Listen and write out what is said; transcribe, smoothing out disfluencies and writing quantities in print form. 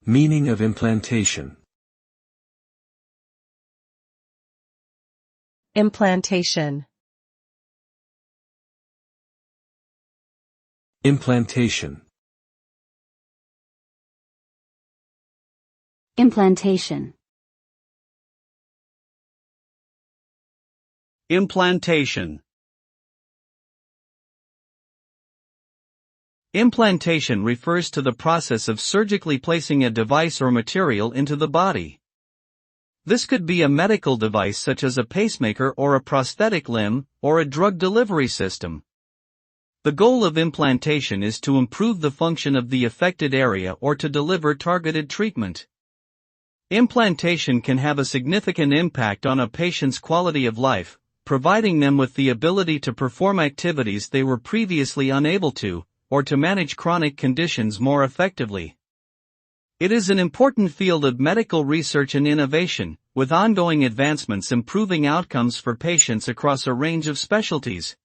Meaning of implantation. Implantation. Implantation. Implantation. Implantation. Implantation refers to the process of surgically placing a device or material into the body. This could be a medical device such as a pacemaker or a prosthetic limb, or a drug delivery system. The goal of implantation is to improve the function of the affected area or to deliver targeted treatment. Implantation can have a significant impact on a patient's quality of life, providing them with the ability to perform activities they were previously unable to, or to manage chronic conditions more effectively. It is an important field of medical research and innovation, with ongoing advancements improving outcomes for patients across a range of specialties.